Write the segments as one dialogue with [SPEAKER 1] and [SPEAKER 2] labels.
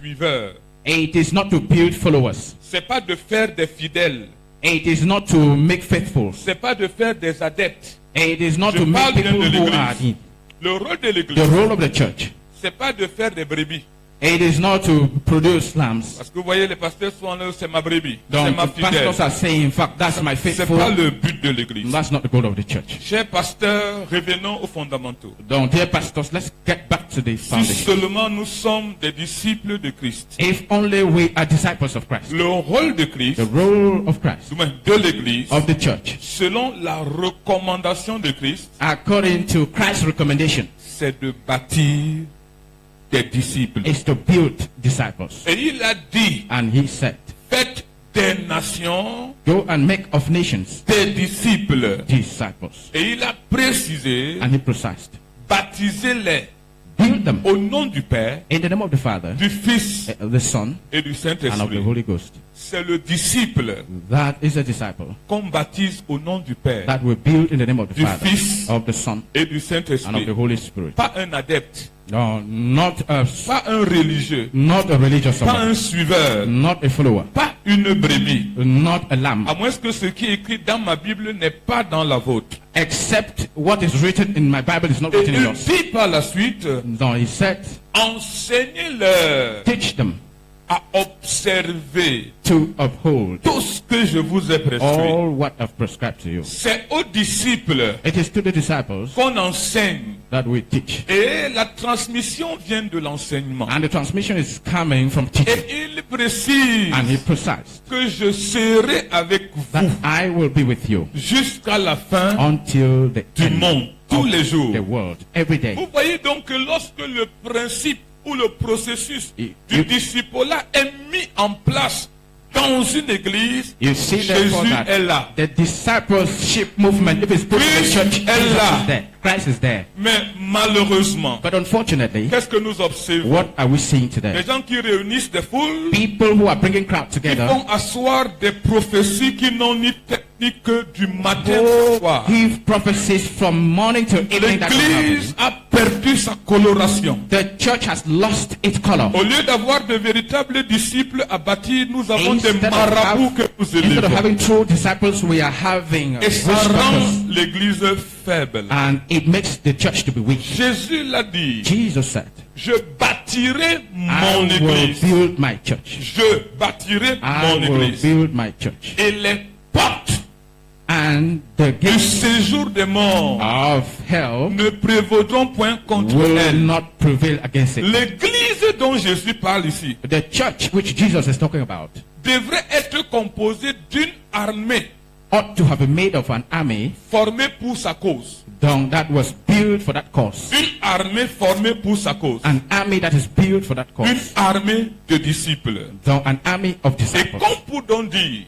[SPEAKER 1] suiveurs.
[SPEAKER 2] It is not to build followers.
[SPEAKER 1] C'est pas de faire des fidèles.
[SPEAKER 2] It is not to make faithful.
[SPEAKER 1] C'est pas de faire des adeptes.
[SPEAKER 2] It is not
[SPEAKER 1] Je
[SPEAKER 2] to make
[SPEAKER 1] parle bien
[SPEAKER 2] people
[SPEAKER 1] de
[SPEAKER 2] who are
[SPEAKER 1] l'église.
[SPEAKER 2] in.
[SPEAKER 1] Le rôle de
[SPEAKER 2] The
[SPEAKER 1] l'église,
[SPEAKER 2] role of the church.
[SPEAKER 1] c'est pas de faire des brebis.
[SPEAKER 2] It is not to produce lambs.
[SPEAKER 1] Parce que vous voyez, les pasteurs sont là, c'est ma brebis, c'est
[SPEAKER 2] Don't
[SPEAKER 1] ma
[SPEAKER 2] the
[SPEAKER 1] fidèle.
[SPEAKER 2] pastors are saying, in fact, that's my
[SPEAKER 1] C'est
[SPEAKER 2] faithful.
[SPEAKER 1] pas le but de l'église.
[SPEAKER 2] That's not the goal of the church.
[SPEAKER 1] Chers pasteurs, revenons aux fondamentaux.
[SPEAKER 2] Don't, dear pastors, let's get back to the
[SPEAKER 1] Si
[SPEAKER 2] foundation.
[SPEAKER 1] seulement nous sommes des disciples de Christ,
[SPEAKER 2] If only we are disciples of Christ.
[SPEAKER 1] le rôle de Christ,
[SPEAKER 2] The role of Christ,
[SPEAKER 1] du moins de l'église,
[SPEAKER 2] of the church,
[SPEAKER 1] selon la recommandation de Christ,
[SPEAKER 2] according to Christ's recommendation,
[SPEAKER 1] c'est de bâtir des disciples.
[SPEAKER 2] is to build disciples.
[SPEAKER 1] Et il a dit,
[SPEAKER 2] And he said,
[SPEAKER 1] faites des nations
[SPEAKER 2] go and make of nations
[SPEAKER 1] des disciples.
[SPEAKER 2] disciples.
[SPEAKER 1] Et il a précisé,
[SPEAKER 2] And he precised,
[SPEAKER 1] baptisez-les
[SPEAKER 2] build them
[SPEAKER 1] au nom du Père,
[SPEAKER 2] in the name of the Father,
[SPEAKER 1] du Fils
[SPEAKER 2] the Son,
[SPEAKER 1] et du
[SPEAKER 2] and of the
[SPEAKER 1] Saint-Esprit.
[SPEAKER 2] Holy Ghost.
[SPEAKER 1] C'est le disciple
[SPEAKER 2] That is a disciple
[SPEAKER 1] qu'on baptise au nom du Père
[SPEAKER 2] that will build in the name of the
[SPEAKER 1] Du
[SPEAKER 2] Father,
[SPEAKER 1] Fils.
[SPEAKER 2] of the Son,
[SPEAKER 1] et du
[SPEAKER 2] and of
[SPEAKER 1] Saint-Esprit.
[SPEAKER 2] the Holy Spirit.
[SPEAKER 1] Pas un adepte,
[SPEAKER 2] No, not
[SPEAKER 1] pas un religieux,
[SPEAKER 2] a religious
[SPEAKER 1] pas
[SPEAKER 2] someone,
[SPEAKER 1] un suiveur,
[SPEAKER 2] not a follower,
[SPEAKER 1] pas une brebis.
[SPEAKER 2] not a lamb,
[SPEAKER 1] À moins que ce qui est écrit dans ma Bible n'est pas dans la vôtre.
[SPEAKER 2] except what is written in my Bible is not
[SPEAKER 1] Et
[SPEAKER 2] written in
[SPEAKER 1] il
[SPEAKER 2] yours.
[SPEAKER 1] dit par la suite,
[SPEAKER 2] No, he said,
[SPEAKER 1] enseignez-leur
[SPEAKER 2] teach them
[SPEAKER 1] à observer
[SPEAKER 2] to uphold
[SPEAKER 1] tout ce que je vous ai prescrit.
[SPEAKER 2] all what I've prescribed to you.
[SPEAKER 1] C'est aux disciples
[SPEAKER 2] It is to the disciples
[SPEAKER 1] qu'on enseigne.
[SPEAKER 2] that we teach.
[SPEAKER 1] Et la transmission vient de l'enseignement.
[SPEAKER 2] And the transmission is coming from teaching.
[SPEAKER 1] Et il précise
[SPEAKER 2] And he precised
[SPEAKER 1] que je serai avec
[SPEAKER 2] that
[SPEAKER 1] vous
[SPEAKER 2] I will be with you
[SPEAKER 1] jusqu'à la fin
[SPEAKER 2] until the
[SPEAKER 1] du
[SPEAKER 2] end
[SPEAKER 1] monde, tous les jours.
[SPEAKER 2] of the world, every day.
[SPEAKER 1] Vous voyez donc que lorsque le principe ou le processus
[SPEAKER 2] Et-
[SPEAKER 1] du disciple-là est mis en place dans une église,
[SPEAKER 2] You see therefore
[SPEAKER 1] Jésus
[SPEAKER 2] that
[SPEAKER 1] est là.
[SPEAKER 2] the discipleship movement, if it's put in the
[SPEAKER 1] Christ
[SPEAKER 2] church,
[SPEAKER 1] est
[SPEAKER 2] Jesus
[SPEAKER 1] là.
[SPEAKER 2] is there. Christ is there.
[SPEAKER 1] Mais malheureusement,
[SPEAKER 2] But unfortunately,
[SPEAKER 1] qu'est-ce que nous observons?
[SPEAKER 2] what are we seeing
[SPEAKER 1] Des
[SPEAKER 2] today?
[SPEAKER 1] gens qui réunissent des foules,
[SPEAKER 2] People who are bringing crowd
[SPEAKER 1] qui
[SPEAKER 2] together,
[SPEAKER 1] font asseoir des prophéties qui n'ont ni technique que du matin au
[SPEAKER 2] who
[SPEAKER 1] soir.
[SPEAKER 2] give prophecies from morning to evening. That will
[SPEAKER 1] L'église
[SPEAKER 2] happen.
[SPEAKER 1] a perdu sa coloration.
[SPEAKER 2] The church has lost its color.
[SPEAKER 1] Au lieu d'avoir de véritables disciples à bâtir, nous avons des
[SPEAKER 2] Instead of,
[SPEAKER 1] marabouts que nous
[SPEAKER 2] instead of
[SPEAKER 1] élevons.
[SPEAKER 2] having true disciples, we are having
[SPEAKER 1] Et ça
[SPEAKER 2] rich
[SPEAKER 1] rend
[SPEAKER 2] pastors,
[SPEAKER 1] l'église faible.
[SPEAKER 2] and it makes the church to be weak.
[SPEAKER 1] Jésus l'a dit,
[SPEAKER 2] Jesus said,
[SPEAKER 1] je bâtirai
[SPEAKER 2] I
[SPEAKER 1] mon
[SPEAKER 2] will
[SPEAKER 1] église.
[SPEAKER 2] build my church.
[SPEAKER 1] Je bâtirai
[SPEAKER 2] I
[SPEAKER 1] mon
[SPEAKER 2] will
[SPEAKER 1] église.
[SPEAKER 2] build my church.
[SPEAKER 1] Et les portes
[SPEAKER 2] And the
[SPEAKER 1] du
[SPEAKER 2] gates
[SPEAKER 1] séjour des morts
[SPEAKER 2] of hell
[SPEAKER 1] ne prévaudront point contre
[SPEAKER 2] will
[SPEAKER 1] elle.
[SPEAKER 2] not prevail against it.
[SPEAKER 1] L'église dont Jésus parle ici
[SPEAKER 2] The church which Jesus is talking about
[SPEAKER 1] devrait être composée d'une armée
[SPEAKER 2] ought to have been made of an army
[SPEAKER 1] formée pour sa cause.
[SPEAKER 2] that was built for that cause.
[SPEAKER 1] Une armée formée pour sa cause.
[SPEAKER 2] An army that is built for that
[SPEAKER 1] Une
[SPEAKER 2] cause.
[SPEAKER 1] armée de disciples.
[SPEAKER 2] An army of
[SPEAKER 1] Et
[SPEAKER 2] disciples.
[SPEAKER 1] comme pour donc dire,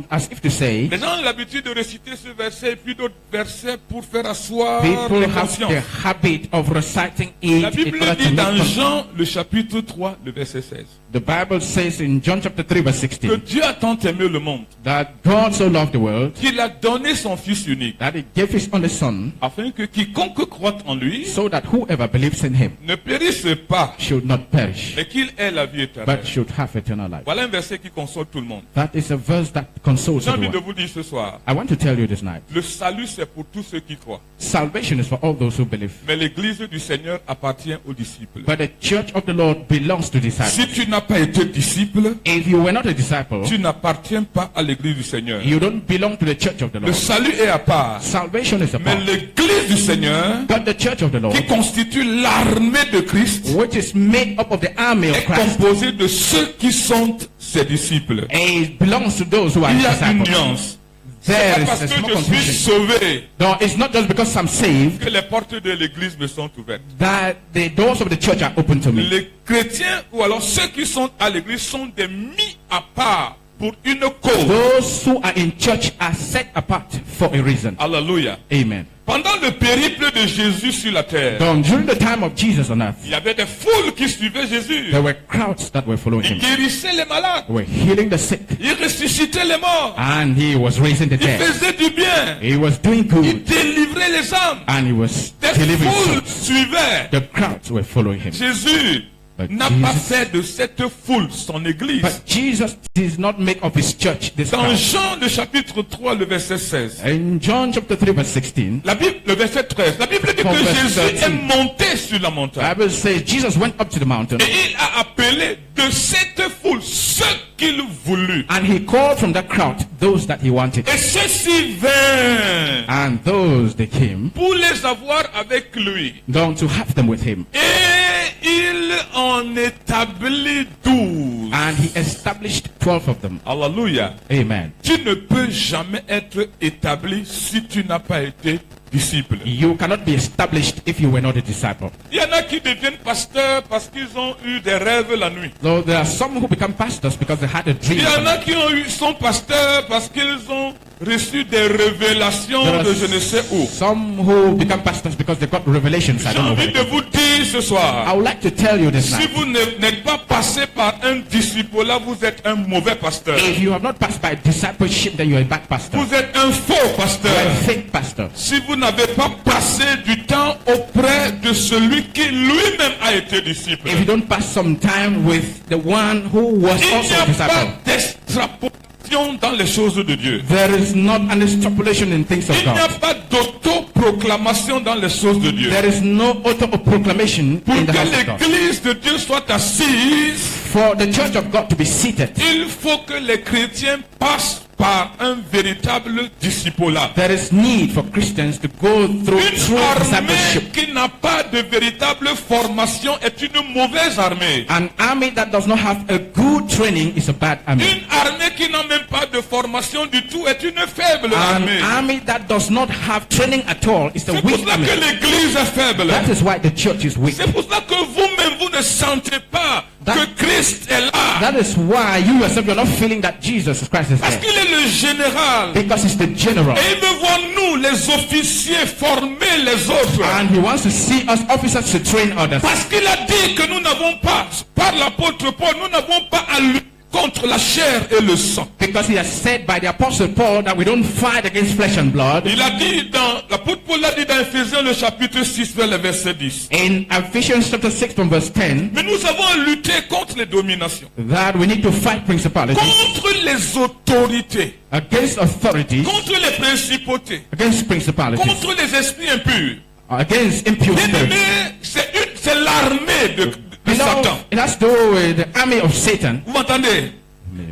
[SPEAKER 2] As if to say,
[SPEAKER 1] les gens ont l'habitude de réciter ce verset et puis d'autres versets pour faire asseoir
[SPEAKER 2] people
[SPEAKER 1] les
[SPEAKER 2] have
[SPEAKER 1] consciences.
[SPEAKER 2] the habit of reciting it
[SPEAKER 1] La
[SPEAKER 2] in
[SPEAKER 1] Bible
[SPEAKER 2] order to
[SPEAKER 1] dit
[SPEAKER 2] make
[SPEAKER 1] dans
[SPEAKER 2] conscience.
[SPEAKER 1] Jean, le chapitre 3, le verset 16,
[SPEAKER 2] The Bible says in John chapter 3 verse
[SPEAKER 1] que
[SPEAKER 2] 16
[SPEAKER 1] Dieu a tant aimé le monde
[SPEAKER 2] that God so loved the world
[SPEAKER 1] qu'il a donné son Fils unique,
[SPEAKER 2] that he gave his only son
[SPEAKER 1] afin que quiconque croit en lui
[SPEAKER 2] so that whoever believes in him
[SPEAKER 1] ne périsse pas,
[SPEAKER 2] should not perish
[SPEAKER 1] mais qu'il ait la vie éternelle.
[SPEAKER 2] but should have eternal life.
[SPEAKER 1] Voilà un verset qui console tout le monde.
[SPEAKER 2] That is a verse that consoles
[SPEAKER 1] J'ai envie de
[SPEAKER 2] everyone.
[SPEAKER 1] vous dire ce soir,
[SPEAKER 2] I want to tell you this night,
[SPEAKER 1] le salut c'est pour tous ceux qui croient.
[SPEAKER 2] salvation is for all those who believe.
[SPEAKER 1] Mais l'église du Seigneur appartient aux disciples.
[SPEAKER 2] But the church of the Lord belongs to disciples.
[SPEAKER 1] Si tu n'as pas été disciple,
[SPEAKER 2] If you were not a disciple,
[SPEAKER 1] tu n'appartiens pas à l'église du Seigneur.
[SPEAKER 2] you don't belong to the church of the
[SPEAKER 1] Le
[SPEAKER 2] Lord.
[SPEAKER 1] salut est à part.
[SPEAKER 2] Salvation is a
[SPEAKER 1] Mais
[SPEAKER 2] part.
[SPEAKER 1] l'église du Seigneur,
[SPEAKER 2] But the church of the Lord,
[SPEAKER 1] qui constitue l'armée de Christ,
[SPEAKER 2] which is made up of the army of
[SPEAKER 1] est
[SPEAKER 2] Christ,
[SPEAKER 1] composée de ceux qui sont ses disciples.
[SPEAKER 2] it belongs to those who are
[SPEAKER 1] Il y a une
[SPEAKER 2] disciples.
[SPEAKER 1] nuance. C'est
[SPEAKER 2] There
[SPEAKER 1] pas
[SPEAKER 2] is
[SPEAKER 1] parce
[SPEAKER 2] a
[SPEAKER 1] que
[SPEAKER 2] small
[SPEAKER 1] je suis
[SPEAKER 2] confusion.
[SPEAKER 1] sauvé
[SPEAKER 2] No, it's not just because I'm saved
[SPEAKER 1] que les portes de l'église me sont ouvertes.
[SPEAKER 2] that the doors of the church are open to me.
[SPEAKER 1] Les chrétiens ou alors ceux qui sont à l'église sont des mis à part pour une cause.
[SPEAKER 2] Those who are in church are set apart for a reason.
[SPEAKER 1] Alléluia.
[SPEAKER 2] Amen.
[SPEAKER 1] Pendant le périple de Jésus sur la terre,
[SPEAKER 2] During the time of Jesus on earth,
[SPEAKER 1] il y avait des foules qui suivaient Jésus.
[SPEAKER 2] there were crowds that were following
[SPEAKER 1] Il
[SPEAKER 2] him.
[SPEAKER 1] guérissait les malades.
[SPEAKER 2] Were healing the sick,
[SPEAKER 1] Il ressuscitait les morts.
[SPEAKER 2] and he was raising the
[SPEAKER 1] Il
[SPEAKER 2] dead.
[SPEAKER 1] faisait du bien.
[SPEAKER 2] He was doing
[SPEAKER 1] Il
[SPEAKER 2] good,
[SPEAKER 1] délivrait les âmes.
[SPEAKER 2] and he was
[SPEAKER 1] Des
[SPEAKER 2] delivering
[SPEAKER 1] foules
[SPEAKER 2] souls.
[SPEAKER 1] suivaient.
[SPEAKER 2] The crowds were following him.
[SPEAKER 1] Jésus
[SPEAKER 2] But
[SPEAKER 1] n'a pas
[SPEAKER 2] Jesus-
[SPEAKER 1] fait de cette foule son église.
[SPEAKER 2] But Jesus did not make of his church this
[SPEAKER 1] Dans
[SPEAKER 2] crowd.
[SPEAKER 1] Jean le chapitre 3, le verset 16,
[SPEAKER 2] In John chapter 3 verse 16,
[SPEAKER 1] la Bible, le verset 13, la Bible dit
[SPEAKER 2] From
[SPEAKER 1] que
[SPEAKER 2] verse
[SPEAKER 1] Jésus
[SPEAKER 2] 13.
[SPEAKER 1] est monté sur la
[SPEAKER 2] the
[SPEAKER 1] montagne.
[SPEAKER 2] Bible says Jesus went up to the mountain
[SPEAKER 1] Et il a appelé de cette foule ceux qu'il voulut.
[SPEAKER 2] and he called from that crowd those that he wanted.
[SPEAKER 1] Et ceux-ci vinrent
[SPEAKER 2] And those they came
[SPEAKER 1] pour les avoir avec lui.
[SPEAKER 2] down to have them with him.
[SPEAKER 1] Et il en établit 12.
[SPEAKER 2] And he established 12 of them.
[SPEAKER 1] Alléluia.
[SPEAKER 2] Amen.
[SPEAKER 1] Tu ne peux jamais être établi si tu n'as pas été disciple.
[SPEAKER 2] You cannot be established if you were not a disciple.
[SPEAKER 1] Il y en a qui deviennent pasteurs parce qu'ils ont eu des rêves la nuit.
[SPEAKER 2] So there are some who become pastors because they had a dream.
[SPEAKER 1] Il y en a qui sont pasteurs parce qu'ils ont reçu des révélations
[SPEAKER 2] There are
[SPEAKER 1] de je ne sais où.
[SPEAKER 2] some who become pastors because they got revelations. I
[SPEAKER 1] J'ai
[SPEAKER 2] don't know.
[SPEAKER 1] envie
[SPEAKER 2] where.
[SPEAKER 1] de vous dire ce
[SPEAKER 2] I
[SPEAKER 1] soir,
[SPEAKER 2] would like to tell you this
[SPEAKER 1] si
[SPEAKER 2] night.
[SPEAKER 1] vous n'êtes pas passé par un disciple là, vous êtes un mauvais pasteur.
[SPEAKER 2] If you have not passed by discipleship, then you're a bad pastor.
[SPEAKER 1] Vous êtes un faux pasteur.
[SPEAKER 2] You're a fake pastor.
[SPEAKER 1] Si vous n'avez pas passé du temps auprès de celui qui lui-même a été disciple,
[SPEAKER 2] If you don't pass some time with the one who was
[SPEAKER 1] il n'y
[SPEAKER 2] also a
[SPEAKER 1] a
[SPEAKER 2] disciple,
[SPEAKER 1] pas d'extrapolation dans les choses de Dieu.
[SPEAKER 2] there is not an extrapolation in things of
[SPEAKER 1] Il n'y a
[SPEAKER 2] God.
[SPEAKER 1] pas d'autoproclamation dans les choses de Dieu.
[SPEAKER 2] There is no auto-proclamation
[SPEAKER 1] Pour
[SPEAKER 2] in the
[SPEAKER 1] que
[SPEAKER 2] house of God.
[SPEAKER 1] l'église de Dieu soit assise,
[SPEAKER 2] For the church of God to be seated,
[SPEAKER 1] il faut que les chrétiens passent par un véritable discipulat.
[SPEAKER 2] there is need for Christians to go through
[SPEAKER 1] Une
[SPEAKER 2] true
[SPEAKER 1] armée
[SPEAKER 2] discipleship.
[SPEAKER 1] qui n'a pas de véritable formation est une mauvaise armée.
[SPEAKER 2] An army that does not have a good training is a bad army.
[SPEAKER 1] Une armée qui n'a même pas de formation du tout est une faible
[SPEAKER 2] An
[SPEAKER 1] armée.
[SPEAKER 2] army that does not have training at all is a
[SPEAKER 1] C'est pour
[SPEAKER 2] weak
[SPEAKER 1] cela
[SPEAKER 2] army.
[SPEAKER 1] que l'église est faible.
[SPEAKER 2] That is why the church is weak.
[SPEAKER 1] C'est pour cela que vous-même, vous ne sentez pas que Christ est là.
[SPEAKER 2] That is why you yourself, you're not feeling that Jesus Christ is
[SPEAKER 1] Parce
[SPEAKER 2] there.
[SPEAKER 1] qu'il est le général.
[SPEAKER 2] Because he's the general.
[SPEAKER 1] Et il veut voir nous, les officiers, former les autres.
[SPEAKER 2] And he wants to see us officers to train others.
[SPEAKER 1] Parce qu'il a dit que nous n'avons pas, par l'apôtre Paul, nous n'avons pas à lutter contre la chair et le sang.
[SPEAKER 2] Because he has said by the apostle Paul that we don't fight against flesh and blood.
[SPEAKER 1] Il a dit l'apôtre Paul a dit dans Ephésiens le chapitre 6 vers le verset 10.
[SPEAKER 2] In Ephesians chapter 6 from verse 10,
[SPEAKER 1] Mais nous avons à lutter contre les dominations,
[SPEAKER 2] that we need to fight principalities,
[SPEAKER 1] contre les autorités,
[SPEAKER 2] against authorities,
[SPEAKER 1] contre les principautés,
[SPEAKER 2] against principalities,
[SPEAKER 1] contre les esprits impurs.
[SPEAKER 2] against impure
[SPEAKER 1] Bien
[SPEAKER 2] spirits.
[SPEAKER 1] aimé, c'est l'armée de
[SPEAKER 2] You know,
[SPEAKER 1] Satan.
[SPEAKER 2] it has to do with the army of Satan,
[SPEAKER 1] Vous m'entendez?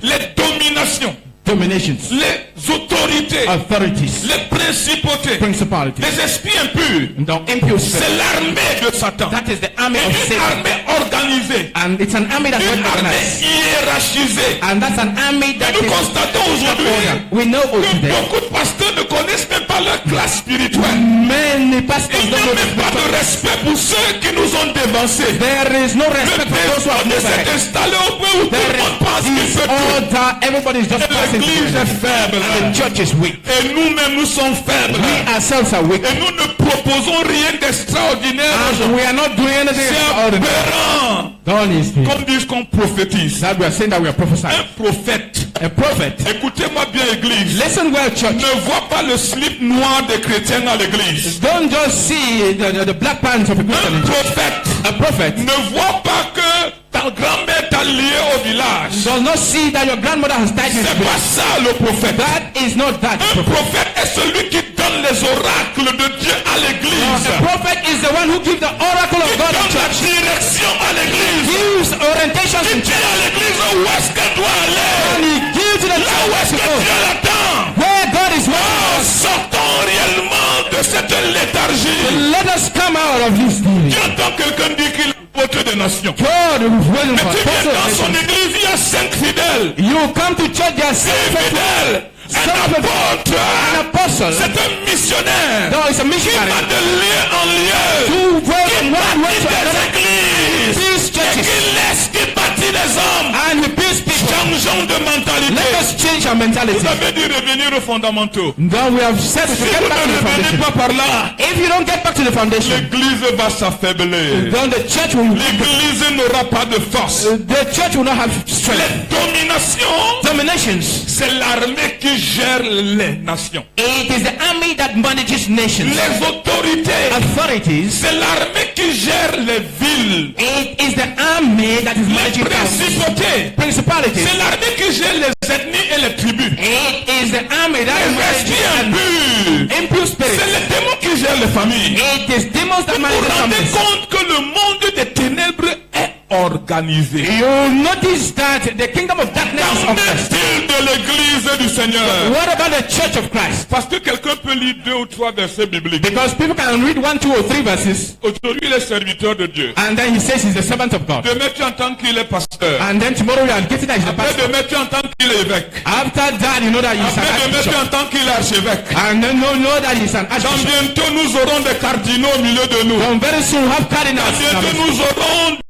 [SPEAKER 1] Les dominations,
[SPEAKER 2] dominations,
[SPEAKER 1] les autorités,
[SPEAKER 2] authorities,
[SPEAKER 1] les principautés,
[SPEAKER 2] principalities,
[SPEAKER 1] les esprits impurs.
[SPEAKER 2] the impure
[SPEAKER 1] C'est
[SPEAKER 2] spirits.
[SPEAKER 1] l'armée de Satan.
[SPEAKER 2] That is the army of
[SPEAKER 1] Une
[SPEAKER 2] Satan.
[SPEAKER 1] armée organisée,
[SPEAKER 2] And it's an army that's
[SPEAKER 1] une
[SPEAKER 2] well
[SPEAKER 1] armée
[SPEAKER 2] organized.
[SPEAKER 1] hiérarchisée.
[SPEAKER 2] And that's an army
[SPEAKER 1] Et
[SPEAKER 2] that
[SPEAKER 1] nous
[SPEAKER 2] is
[SPEAKER 1] constatons aujourd'hui
[SPEAKER 2] order. We know
[SPEAKER 1] que
[SPEAKER 2] today
[SPEAKER 1] beaucoup de pasteurs ne connaissent même pas leur classe spirituelle.
[SPEAKER 2] many pastors
[SPEAKER 1] Il n'y
[SPEAKER 2] don't
[SPEAKER 1] a
[SPEAKER 2] know
[SPEAKER 1] même pas de
[SPEAKER 2] the
[SPEAKER 1] respect pour ceux qui nous ont dévancés.
[SPEAKER 2] There is no
[SPEAKER 1] Le
[SPEAKER 2] respect for those who have
[SPEAKER 1] péché
[SPEAKER 2] moved
[SPEAKER 1] s'est
[SPEAKER 2] ahead.
[SPEAKER 1] installé au point où tout le monde pense
[SPEAKER 2] There
[SPEAKER 1] qu'il
[SPEAKER 2] is
[SPEAKER 1] peut tout.
[SPEAKER 2] order. Everybody is just passing
[SPEAKER 1] L'église
[SPEAKER 2] through.
[SPEAKER 1] est faible.
[SPEAKER 2] And the church is weak.
[SPEAKER 1] Et nous-mêmes, nous sommes faibles.
[SPEAKER 2] We ourselves are weak.
[SPEAKER 1] Et nous ne proposons rien d'extraordinaire. aux gens.
[SPEAKER 2] And we are not doing anything
[SPEAKER 1] C'est
[SPEAKER 2] extraordinary.
[SPEAKER 1] aberrant.
[SPEAKER 2] God is here.
[SPEAKER 1] Comme disent qu'on prophétise.
[SPEAKER 2] That we are saying that we are prophesying.
[SPEAKER 1] Un prophète.
[SPEAKER 2] A prophet.
[SPEAKER 1] Écoutez-moi bien, église.
[SPEAKER 2] Listen well, church.
[SPEAKER 1] Ne vois pas le slip noir des chrétiens à l'église.
[SPEAKER 2] Don't just see the black pants of a Christian.
[SPEAKER 1] Un prophète
[SPEAKER 2] A prophet
[SPEAKER 1] ne voit pas que ta grand-mère t'a lié au village.
[SPEAKER 2] does not see that your grandmother has died in
[SPEAKER 1] C'est
[SPEAKER 2] the
[SPEAKER 1] pas ça le prophète.
[SPEAKER 2] That is not that
[SPEAKER 1] Un
[SPEAKER 2] prophet.
[SPEAKER 1] prophète est celui qui donne les oracles de Dieu à l'église.
[SPEAKER 2] The prophet is the one who gives the oracle of
[SPEAKER 1] Qui
[SPEAKER 2] God to
[SPEAKER 1] donne la
[SPEAKER 2] church.
[SPEAKER 1] direction à l'église.
[SPEAKER 2] Gives orientations
[SPEAKER 1] Qui
[SPEAKER 2] in
[SPEAKER 1] dit à l'église où est-ce qu'elle doit aller.
[SPEAKER 2] and he gives to the
[SPEAKER 1] Là où est-ce
[SPEAKER 2] church
[SPEAKER 1] que
[SPEAKER 2] to go.
[SPEAKER 1] Dieu l'attend.
[SPEAKER 2] Where God is
[SPEAKER 1] Oh,
[SPEAKER 2] wanting us.
[SPEAKER 1] sortons réellement de cette léthargie.
[SPEAKER 2] Let us come out of this thing.
[SPEAKER 1] Tu entends quelqu'un dire qu'il est le porteur des nations.
[SPEAKER 2] God is waiting for
[SPEAKER 1] Tu viens dans son
[SPEAKER 2] us.
[SPEAKER 1] église, il y a 5 fidèles.
[SPEAKER 2] You come to church, there are
[SPEAKER 1] 5
[SPEAKER 2] some
[SPEAKER 1] fidèles. Un apôtre.
[SPEAKER 2] an apostle.
[SPEAKER 1] C'est un missionnaire.
[SPEAKER 2] No, it's a
[SPEAKER 1] Qui va
[SPEAKER 2] missionary.
[SPEAKER 1] de lieu en lieu.
[SPEAKER 2] Who went from one way
[SPEAKER 1] Bâtit
[SPEAKER 2] to
[SPEAKER 1] des
[SPEAKER 2] another.
[SPEAKER 1] églises.
[SPEAKER 2] These
[SPEAKER 1] Et
[SPEAKER 2] churches.
[SPEAKER 1] qui laisse, qui bâtit les hommes.
[SPEAKER 2] And he builds people.
[SPEAKER 1] Changeons de
[SPEAKER 2] Let
[SPEAKER 1] mentalité.
[SPEAKER 2] us change superficial mentality.
[SPEAKER 1] Vous avez dit revenir aux fondamentaux.
[SPEAKER 2] Then we have said we
[SPEAKER 1] Si
[SPEAKER 2] should
[SPEAKER 1] vous
[SPEAKER 2] get back to
[SPEAKER 1] ne
[SPEAKER 2] the
[SPEAKER 1] revenez
[SPEAKER 2] foundation.
[SPEAKER 1] pas par là,
[SPEAKER 2] If you don't get back to the foundation,
[SPEAKER 1] l'église va s'affaiblir.
[SPEAKER 2] then the church will
[SPEAKER 1] L'église n'aura pas de force.
[SPEAKER 2] the church will not have
[SPEAKER 1] Les
[SPEAKER 2] strength.
[SPEAKER 1] dominations,
[SPEAKER 2] Dominations.
[SPEAKER 1] c'est l'armée qui gère les nations.
[SPEAKER 2] It is the army that manages nations.
[SPEAKER 1] Les autorités,
[SPEAKER 2] Authorities.
[SPEAKER 1] c'est l'armée qui gère les villes.
[SPEAKER 2] It is the army that is
[SPEAKER 1] Les
[SPEAKER 2] managing towns.
[SPEAKER 1] principautés,
[SPEAKER 2] Principalities.
[SPEAKER 1] c'est l'armée qui gère les ethnies et les tribus.
[SPEAKER 2] It is the army that
[SPEAKER 1] Les esprits
[SPEAKER 2] is
[SPEAKER 1] impurs,
[SPEAKER 2] managing impure
[SPEAKER 1] c'est
[SPEAKER 2] spirits.
[SPEAKER 1] les démons qui gèrent les familles.
[SPEAKER 2] It is demons that
[SPEAKER 1] Vous
[SPEAKER 2] manage
[SPEAKER 1] vous
[SPEAKER 2] the
[SPEAKER 1] rendez
[SPEAKER 2] families.
[SPEAKER 1] compte que le monde des ténèbres est organisé.
[SPEAKER 2] You notice that the kingdom of darkness is
[SPEAKER 1] Qu'en
[SPEAKER 2] oppressed.
[SPEAKER 1] est-il de l'église du Seigneur?
[SPEAKER 2] What about the church of Christ?
[SPEAKER 1] Parce que quelqu'un peut lire 2 ou 3 versets bibliques.
[SPEAKER 2] Because people can read 1, 2, or 3 verses,
[SPEAKER 1] Aujourd'hui, il est serviteur de Dieu.
[SPEAKER 2] and then he says he's the servant of God.
[SPEAKER 1] Demain, tu entends qu'il est pasteur.
[SPEAKER 2] And then tomorrow you are getting that he's the
[SPEAKER 1] Après,
[SPEAKER 2] pastor.
[SPEAKER 1] demain, tu entends qu'il est évêque.
[SPEAKER 2] After that, you know that he's
[SPEAKER 1] Après,
[SPEAKER 2] an
[SPEAKER 1] demain, tu
[SPEAKER 2] archbishop.
[SPEAKER 1] entends qu'il est archevêque.
[SPEAKER 2] And then you know that he's an
[SPEAKER 1] Dans
[SPEAKER 2] archbishop.
[SPEAKER 1] bientôt, nous aurons des cardinaux au milieu de nous.
[SPEAKER 2] Then very soon we have cardinals.
[SPEAKER 1] Bientôt, nous aurons